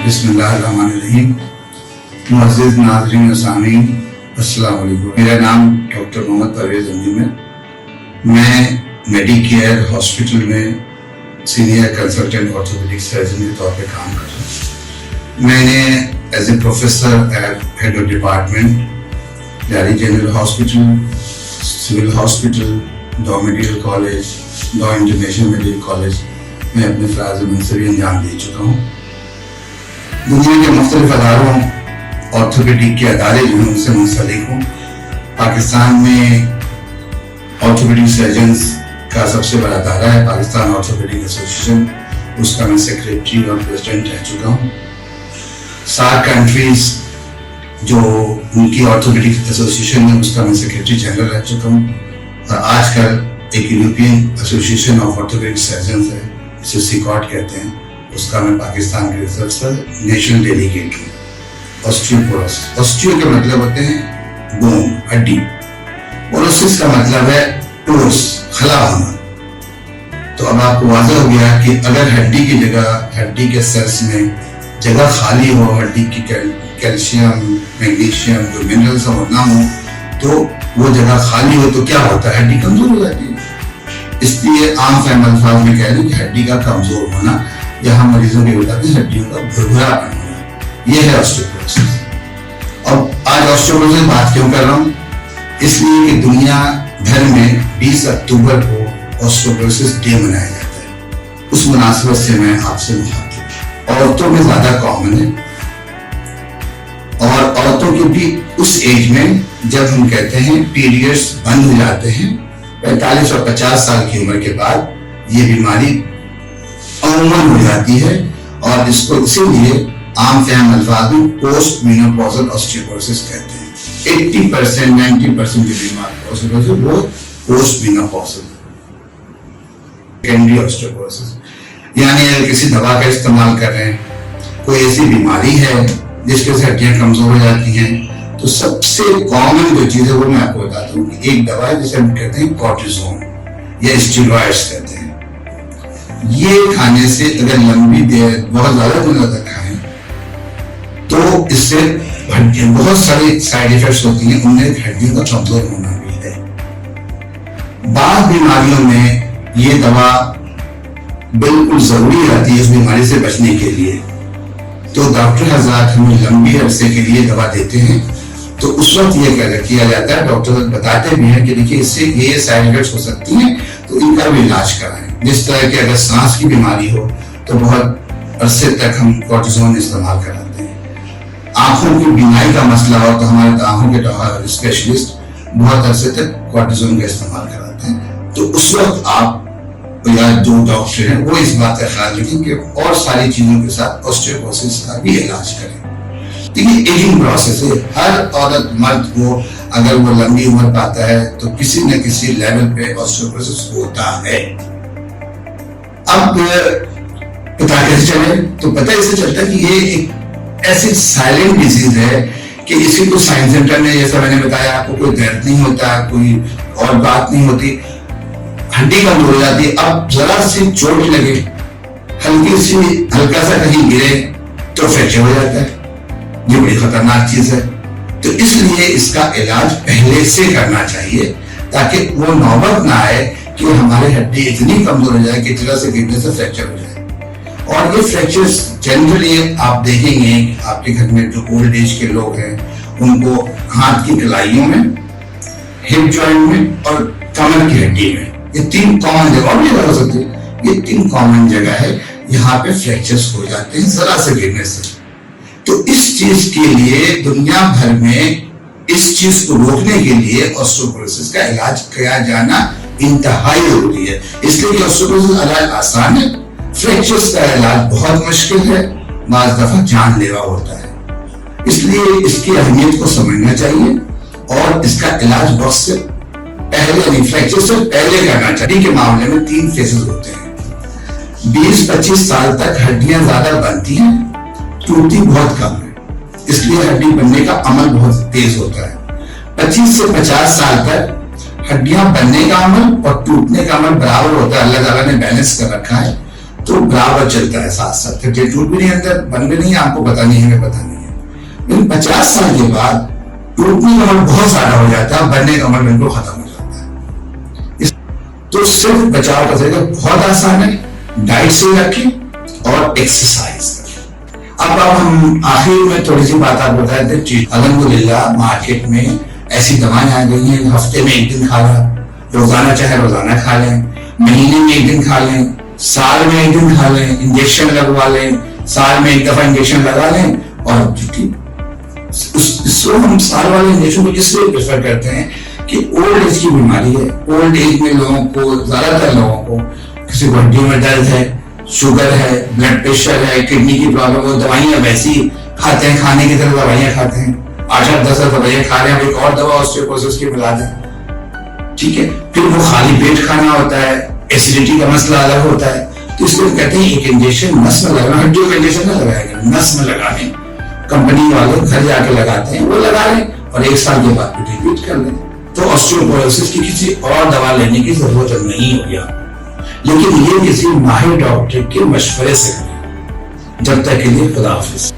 बिस्मिल्लाहिर्रहमानिर्रहीम। मुअज़्ज़िज़ नाज़रीन व सामीन, अस्सलाम वालेकुम। मेरा नाम डॉक्टर मोहम्मद परवेज़ अंजुम है। मैं मेडिकेयर हॉस्पिटल में सीनियर कंसल्टेंट ऑर्थोपेडिक सर्जन के तौर पे काम कर रहा हूँ। मैंने as a professor at head of department जारी general hospital, civil hospital, Dow Medical College, Dow International Medical College में अपने फ़राज़ मनसबी अंजाम दे चुका हूँ। दुनिया के मुख्तलिफ अदारों ऑर्थोपेडिक के अदारे जो हैं उनसे मुंसलिक हूँ। पाकिस्तान में ऑर्थोपेडिक सर्जन्स का सबसे बड़ा अदारा है पाकिस्तान ऑर्थोपेडिक एसोसिएशन, उसका मैं सेक्रेटरी और प्रेसिडेंट रह चुका हूँ। 7 कंट्रीज जो उनकी ऑर्थोपेडिक एसोसिएशन है उसका मैं सेक्रेटरी जनरल रह चुका हूँ। और आजकल एक European association of orthopaedic surgeons है, जिसे सिकॉट कहते हैं, उसका मैं पाकिस्तान के रिसर्च पर नेशनल डेलीगेट हूँ। ऑस्टियोपोरोसिस, ऑस्टियो के मतलब होते हैं बोन, हड्डी। पोरोसिस का मतलब है पोर्स, खला होना। तो अब आपको वाज़ेह हो गया कि अगर हड्डी की जगह, हड्डी के सेल्स में जगह खाली हो, हड्डी की कैल्शियम, मैग्नीशियम जो मिनरल्स हो ना हो, तो वो जगह खाली हो तो क्या होता है, हड्डी कमजोर हो जाती है। इसलिए आम फहम अल्फाज में कह रहे कि हड्डी का कमजोर होना, यहाँ मरीजों के बताते हैं हड्डियों का भुरभुरापन होना, यह है ऑस्टियोपोरोसिस। और आज ऑस्टियोपोरोसिस बात क्यों कर रहा हूँ, इसलिए कि दुनिया भर में 20 अक्टूबर को ऑस्टियोपोरोसिस डे मनाया जाता है। उस मुनासिबत से मैं आपसे मुखातिब। औरतों में ज्यादा कॉमन है और औरतों की भी उस एज में जब हम कहते हैं पीरियड्स बंद हो जाते हैं, 45 और 50 साल की उम्र के बाद ये बीमारी अमूमन हो जाती है। और इसको इसीलिए आम फहम अल्फाज में पोस्ट मेनोपॉजल ऑस्टियोपोरोसिस कहते हैं। 80% 90% जो बीमार ऑस्टियोपोरोसिस वो पोस्ट मेनोपॉजल सेकेंडरी ऑस्टियोपोरोसिस, यानी अगर किसी दवा का इस्तेमाल कर रहे हैं, कोई ऐसी बीमारी है जिसके से हड्डियां कमजोर हो जाती हैं, तो सबसे कॉमन जो चीज है वो मैं आपको बताता हूँ कि एक दवा है जिसे हम कहते हैं कॉर्टिसोन या स्टेरॉइड्स कहते हैं। ये खाने से अगर लंबी देर बहुत ज्यादा दिनों तक खाएं तो इससे बहुत सारी साइड इफेक्ट्स होती हैं, उनमें हड्डियों का कमजोर होना भी है। बाद बीमारियों में ये दवा बिल्कुल जरूरी रहती है इस बीमारी से बचने के लिए। तो डॉक्टर हजरात हमें लंबी अरसे के लिए दवा देते हैं, तो उस वक्त ये किया जाता है, डॉक्टर बताते भी हैं कि देखिए इससे ये साइड इफेक्ट्स हो सकती हैं, तो इनका भी इलाज कराएं। जिस तरह की अगर सांस की बीमारी हो तो बहुत अरसे तक हम कॉर्टिसोन इस्तेमाल कराते हैं। आंखों की बीमारी का मसला हो तो हमारे आंखों के स्पेशलिस्ट बहुत अरसे तक कॉर्टिसोन का इस्तेमाल कराते हैं। तो उस वक्त आप या जो डॉक्टर हैं वो इस बात का ख्याल रखें कि और सारी चीजों के साथ ऑस्टियोपोरोसिस का भी इलाज करें। ये एजिंग प्रोसेस है। हर औरत मर्द को अगर वो लंबी उम्र पाता है तो किसी न किसी लेवल पे ऑस्टियोपोरोसिस होता है। अब पता कैसे चले, तो पता इससे चलता है कि ये एक ऐसी साइलेंट डिजीज है कि इसी को साइंस सेंटर में, जैसा मैंने बताया आपको, कोई दर्द नहीं होता, कोई और बात नहीं होती, हड्डी कमजोर हो जाती है। अब जरा सी चोट लगे, हल्का सा कहीं गिरे तो फ्रैक्चर हो जाता है। ये बड़ी खतरनाक चीज है। तो इसलिए इसका इलाज पहले से करना चाहिए ताकि वो नौबत ना आए कि हमारी हड्डी इतनी कमजोर हो जाए कि जरा से गिरने से फ्रैक्चर हो जाए। और ये फ्रैक्चर्स जनरली आप देखेंगे आपके घर में जो ओल्ड एज के लोग हैं उनको हाथ की कलाइयों में, हिप जॉइंट में और कमर की हड्डी में, ये 3 कॉमन जगह, और भी हो सकती है, ये 3 कॉमन जगह है यहाँ पे फ्रैक्चर्स हो जाते हैं जरा से गिरने से। तो इस चीज के लिए दुनिया भर में इस चीज को रोकने के लिए ऑस्टियोपोरोसिस का इलाज किया जाना इंतहाई जरूरी है। इसलिए ऑस्टियोपोरोसिस इलाज आसान है, फ्रैक्चर्स का इलाज बहुत मुश्किल है, बाज़ दफा जानलेवा होता है। इसलिए इसकी अहमियत को समझना चाहिए और इसका इलाज वक्त से पहले, यानी फ्रैक्चर से पहले करना चाहिए। के मामले में 3 फेजेस होते हैं। 20-25 साल तक हड्डियां ज्यादा बनती हैं, टूटती बहुत कम है, इसलिए हड्डी बनने का अमल बहुत तेज होता है। 25 से 50 साल तक हड्डियां बनने का अमल और टूटने का अमल बराबर होता है, अल्लाह ताला ने बैलेंस कर रखा है। تو برابر چلتا ہے ساتھ ساتھ، ٹوٹ بھی نہیں اندر بن بھی نہیں ہے، آپ کو پتا نہیں ہے، ہمیں پتا نہیں ہے. لیکن 50 سال کے بعد ٹوٹنے کا عمل بہت زیادہ ہو جاتا ہے، بننے کا عمل بالکل ختم ہو جاتا ہے. تو صرف بچاؤ کا طریقہ بہت آسان ہے، ڈائٹ سے رکھیں اور ایکسرسائز کریں. اب ہم آخر میں تھوڑی سی بات آپ بتا دیں. الحمدللہ مارکیٹ میں ایسی دوائیں آ گئی ہیں، ہفتے میں 1 دن کھانا، روزانہ چاہے روزانہ کھا لیں، مہینے میں 1 دن کھا لیں، سال میں 1 دن کھا لیں، انجیکشن لگوا لیں، سال میں 1 دفعہ انجیکشن لگا لیں. اور اس کو ہم سال والے انجیکشن کو اس لیے پریفر کرتے ہیں کہ اولڈ ایج کی بیماری ہے. اولڈ ایج میں لوگوں کو، زیادہ تر لوگوں کو، کسی کو ہڈی میں درد ہے، شوگر ہے، بلڈ پریشر ہے، کڈنی کی پرابلم ہو، دوائیاں ویسی کھاتے ہیں، کھانے کی طرح دوائیاں کھاتے ہیں، 8-10 دوائیاں کھا رہے ہیں، ایک اور دوا آسٹیوپروسس کی ملا دیں. ٹھیک ہے، پھر وہ خالی پیٹ کھانا ہوتا ہے، ایسیڈیٹی کا مسئلہ الگ ہوتا ہے. تو اس کو کہتے ہیں ایک انجیکشن نس میں لگانا، ہڈیوں کا انجیکشن نہ لگائے گا، نس میں لگانے. کمپنی والے گھر جا کے لگاتے ہیں، وہ لگا لیں اور 1 سال کے بعد پھر ریپیٹ کر لیں. تو آسٹیوپروسس کی کسی اور دوا لینے کی ضرورت نہیں ہوگی. لیکن یہ کسی ماہر ڈاکٹر کے مشورے سے کریں. جب تک کے لیے خدا حافظ.